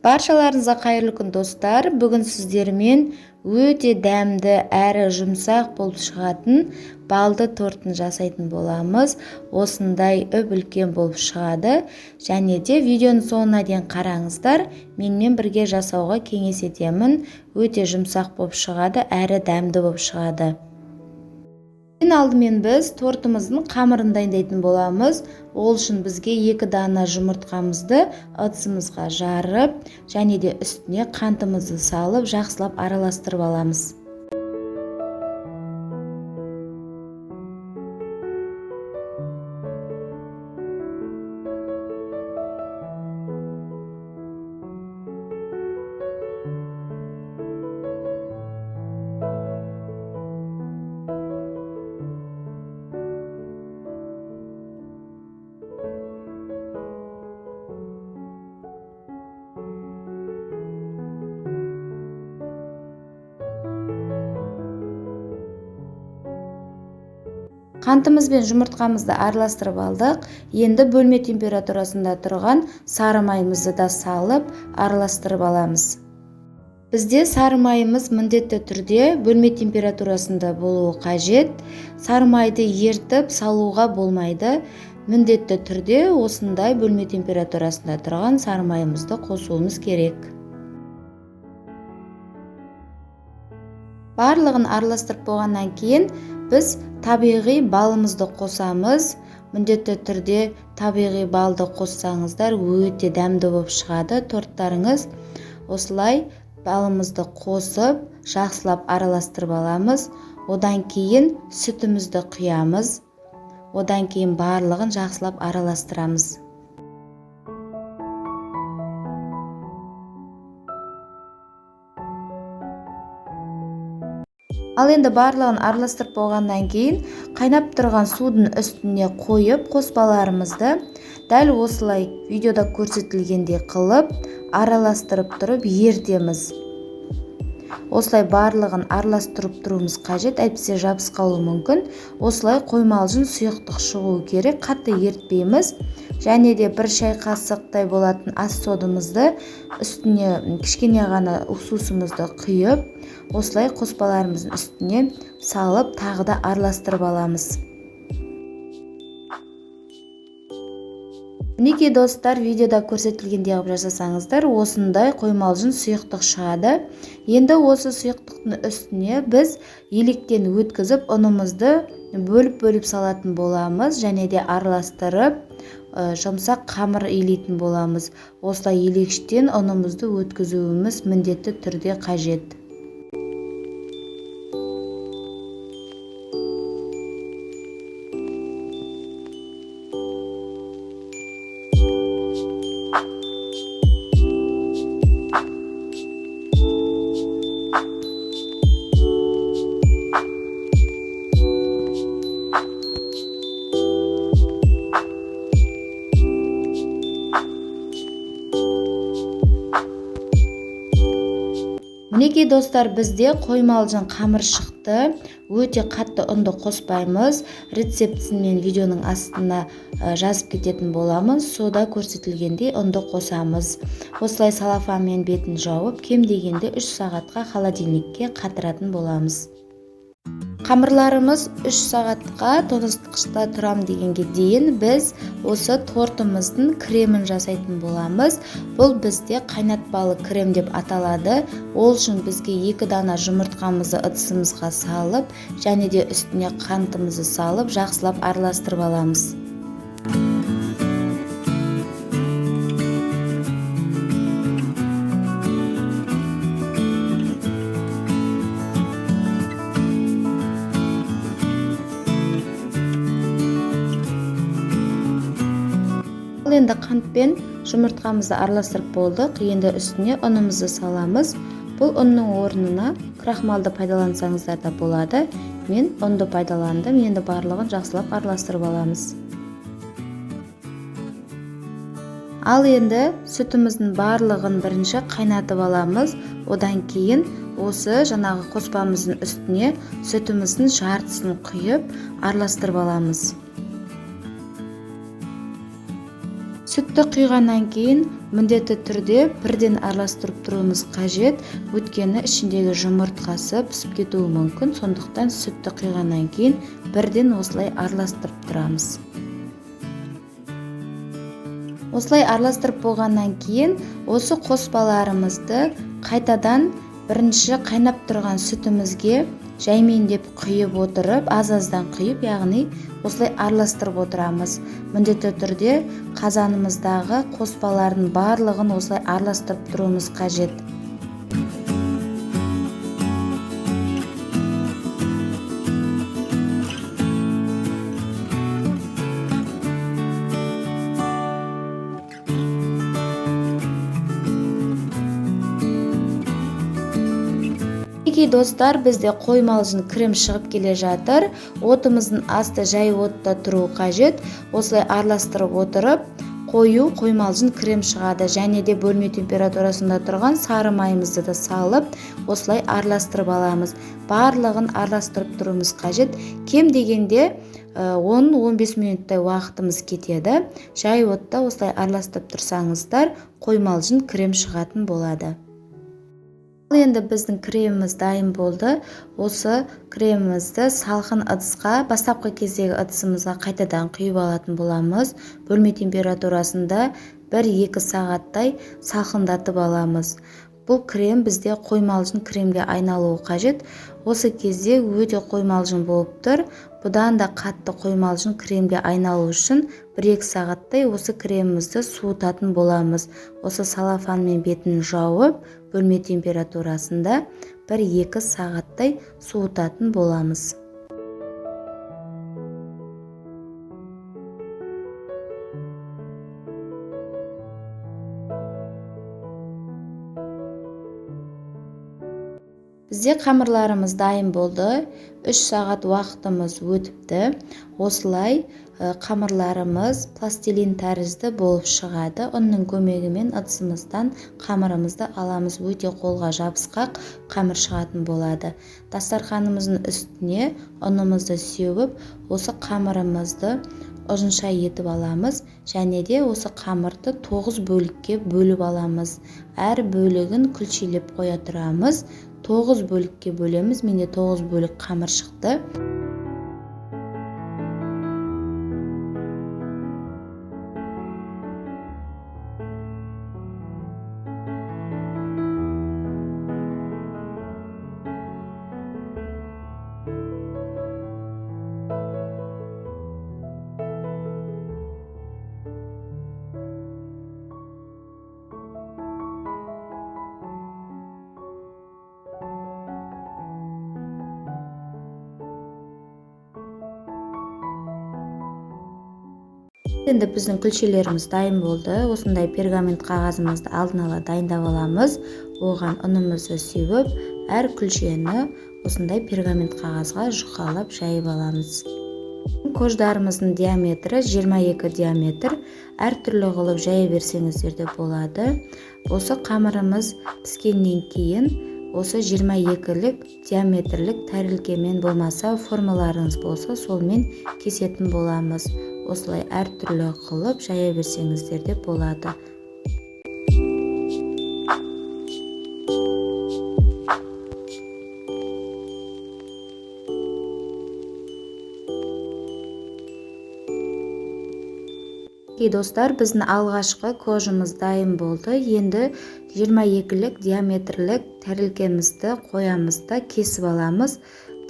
Баршаларыңызға қайырлы күн достар. Бүгін сіздермен өте дәмді әрі жұмсақ болып шығатын балды тортын жасайтын боламыз. Осындай үлкен болып шығады. Және де видеоның соңына дейін қараңыздар. Менімен бірге жасауға кеңес етемін. Өте жұмсақ болып шығады, әрі дәмді болып шығады. Ең алдымен біз тортымыздың қамырын дайындайтын боламыз. Ол үшін бізге 2 дана жұмыртқамызды ыдысымызға жарып, және де үстіне қантымызды салып, жақсылап араластырып аламыз. Қантымыз бен жұмыртқамызды араластырып алдық. Енді бөлме температурасында тұрған сары майымызды да салып араластырып аламыз. Бізде сары майымыз міндетті түрде бөлме температурасында болуы қажет. Сары майды ертіп салуға болмайды. Міндетті түрде осындай бөлме температурасында тұрған сары майымызды қосуымыз керек. Барлығын араластырып болғаннан кейін біз табиғи балымызды қосамыз. Міндетті түрде табиғи балды қоссаңыздар өте дәмді болып шығады торттарыңыз. Осылай балымызды қосып, жақсылап араластырып аламыз. Одан кейін сүтімізді құямыз. Одан кейін барлығын жақсылап араластырамыз. Ал енді барлығын араластырып болғаннан кейін қайнап тұрған судың үстіне қойып қоспаларымызды дәл осылай видеода көрсетілгендей қылып араластырып тұрып ертеміз. Осылай барлығын араластырып тұруымыз қажет, әйтпесе жабысып қалуы мүмкін. Осылай қоймалжың сұйықтық шығуы керек, қатты ертпейміз. Және де 1 шай қасықтай болатын ас содамызды үстіне кішкене ғана уксусымызды құйып, осылай қоспаларымыздың үстіне салып, тағы да араластырып аламыз. Мінекей достар, видеода көрсетілгендей қылып жасасаңыздар, осындай қоймалжың сұйықтық шығады. Енді осы сұйықтықтың үстіне біз електен өткізіп, ұнымызды бөліп салатын боламыз, және де араластырып, жұмсақ қамыр илейтін боламыз. Осылай елекштен ұнымызды өткізуіміз міндетті түрде қажет. Мінекей достар, бізде қоймалжың қамыр шықты. Өте қатты ұнды қоспаймыз. Рецептісін мен видеоның астына жазып кететін боламыз. Сода көрсетілгендей ұнды қосамыз. Осылай салафанмен бетін жауып, кем дегенде 3 сағатқа холодильникке қатыратын боламыз. Қамырларымыз 3 сағатқа тоңазытқышта тұрам дегенге дейін біз осы тортымыздың кремін жасайтын боламыз. Бұл бізде қайнатпалы крем деп аталады. Ол үшін бізге 2 дана жұмыртқамызды ыдысымызға салып, және де үстіне қантымызды салып, жақсылап араластырып аламыз. Енді қант пен жұмыртқамызды араластырып болдық. Енді үстіне ұнымызды саламыз. Бұл ұнның орнына крахмалды пайдалансаңыздар да болады. Мен ұнды пайдаландым. Енді барлығын жақсылап араластырып аламыз. Ал енді сүтіміздің барлығын бірінші қайнатып аламыз. Одан кейін осы жаңағы қоспамыздың үстіне сүтіміздің жартысын құйып араластырып аламыз. Сүт сүтті құйғаннан кейін міндетті түрде бірден араластырып тұруымыз қажет. Өйткені ішіндегі жұмыртқасы пісіп кетуі мүмкін. Сондықтан сүтті құйғаннан кейін бірден осылай араластырып тұрамыз. Осылай араластырып болғаннан кейін осы қоспаларымызды қайтадан бірінші қайнап тұрған сүтімізге жаймен-деп құйып отырып, аз-аздан құйып, яғни осылай араластырып отырамыз. Міндетті түрде қазанымыздағы қоспалардың барлығын осылай араластырып тұруымыз қажет. Достар, бізде қоймалжың крем шығып келе жатыр. Отымыздың асты жай отта тұру қажет. Осылай араластырып отырып, қою қоймалжың крем шығады. Және де бөлме температурасында тұрған сары майымызды да салып, осылай араластырып аламыз. Барлығын араластырып тұруымыз қажет. Кем дегенде 10-15 минуттай уақытымыз кетеді. Жай отта осылай араластырып тұрсаңыздар, қоймалжың крем шығатын болады. Енді біздің креміміз дайын болды. Осы кремімізді салқын ыдысқа, бастапқы кездегі ыдысымызға қайтадан құйып алатын боламыз. Бөлме температурасында 1-2 сағаттай салқындатып аламыз. Бұл крем бізде қоймалжың кремге айналуы қажет. Осы кезде өте қоймалжың болып тұр. Бұдан да қатты қоймалжың кремге айналу үшін 1-2 сағаттай осы кремімізді суытатын боламыз. Осы салафанмен бетін жауып, бөлме температурасында 1-2 сағаттай суытатын боламыз. Бізде қамырларымыз дайын болды. 3 сағат уақытымыз өтіпті. Осылай қамырларымыз пластилин тәрізді болып шығады. Оның көмегімен ыдысымыздан қамырымызды аламыз. Өте қолға жабысқақ қамыр шығатын болады. Дастарханымыздың үстіне ұнымызды сеуіп, осы қамырымызды ұзынша етіп аламыз. Және де осы қамырды 9 бөлікке бөліп аламыз. Әр бөлігін күлшелеп қоя тұрамыз. 9 бөлікке бөлеміз. Менде 9 бөлік қамыр шықты. Енді біздің күлшелеріміз дайын болды. Осындай пергамент қағазымызды алдын ала дайындап аламыз. Оған ұнымызды сеуіп, әр күлшені осындай пергамент қағазға жұқалап жайып аламыз. Кождарымыздың диаметрі 22 диаметр. Әртүрлі қылып жая берсеңіздер де болады. Осы қамырымыз піскеннен кейін осы 22-лік диаметрлік тәрелкемен болмаса формаларыңыз болса солмен кесетін боламыз. Осылай әртүрлі қылып жая берсеңіздер де болады. Достар, біздің алғашқы кожымыз дайын болды. Енді 22-лік диаметрлік тәрелкемізді қоямыз да кесіп аламыз.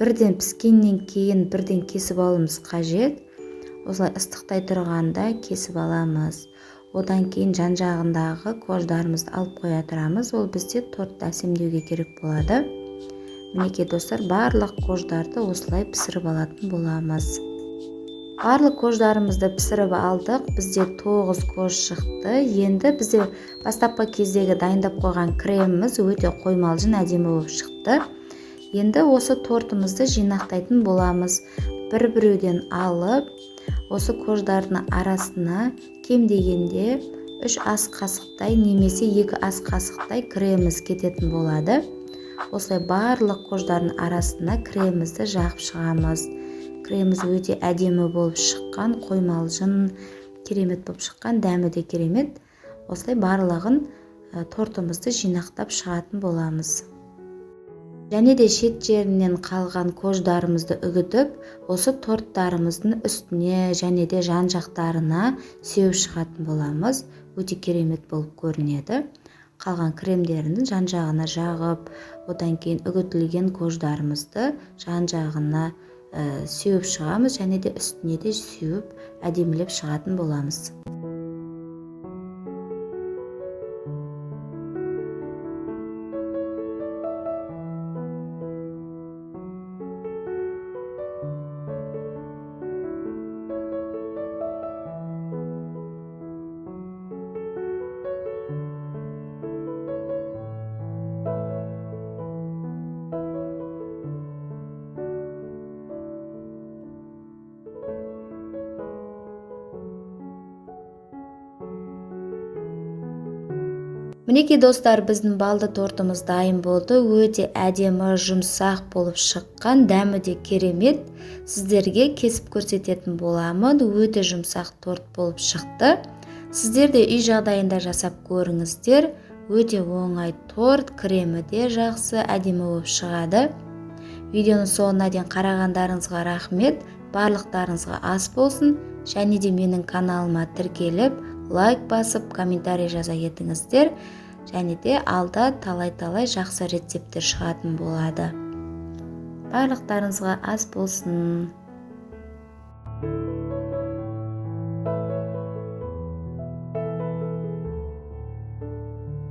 Бірден піскеннен кейін бірден кесіп алуымыз қажет. Осылай ыстықтай тұрғанда кесіп аламыз. Одан кейін жан-жағындағы кождарымызды алып қоя тұрамыз. Ол бізде тортты әсемдеуге керек болады. Мінекей достар, барлық кождарды осылай пісіріп алатын боламыз. Барлық кождарымызды пісіріп алдық. Бізде 9 кож шықты. Енді бізде бастапқы кездегі дайындап қойған креміміз өте қоймалжың әдемі болып шықты. Енді осы тортымызды жинақтайтын боламыз. Бір-біреуден алып, осы кождардың арасына кем дегенде 3 ас қасықтай немесе 2 ас қасықтай креміміз кететін болады. Осылай барлық кождардың арасына кремімізді жағып шығамыз. Креміміз өте әдемі болып шыққан, қоймалжың, керемет болып шыққан, дәмі де керемет. Осылай барлығын тортымызды жинақтап шығатын боламыз. Және де шет жерінен қалған кождарымызды үгітіп, осы торттарымыздың үстіне және де жан жақтарына сеуіп шығатын боламыз. Өте керемет болып көрінеді. Қалған кремдерінің жан жағына жағып, одан кейін үгітілген кождарымызды жан жағына сеуіп шығамыз, және де үстіне де сеуіп әдемілеп шығатын боламыз. Мінекей достар, біздің балды тортымыз дайын болды. Өте әдемі, жұмсақ болып шыққан, дәмі де керемет. Сіздерге кесіп көрсететін боламын. Өте жұмсақ торт болып шықты. Сіздер де үй жағдайында жасап көріңіздер. Өте оңай торт, кремі де жақсы, әдемі болып шығады. Видеоның соңына дейін қарағандарыңызға рахмет. Барлықтарыңызға ас болсын. Және де менің каналыма тіркеліп, лайк басып, комментарий жаза кетіңіздер. Және де алда талай-талай жақсы рецептер шығатын болады. Барлықтарыңызға ас болсын.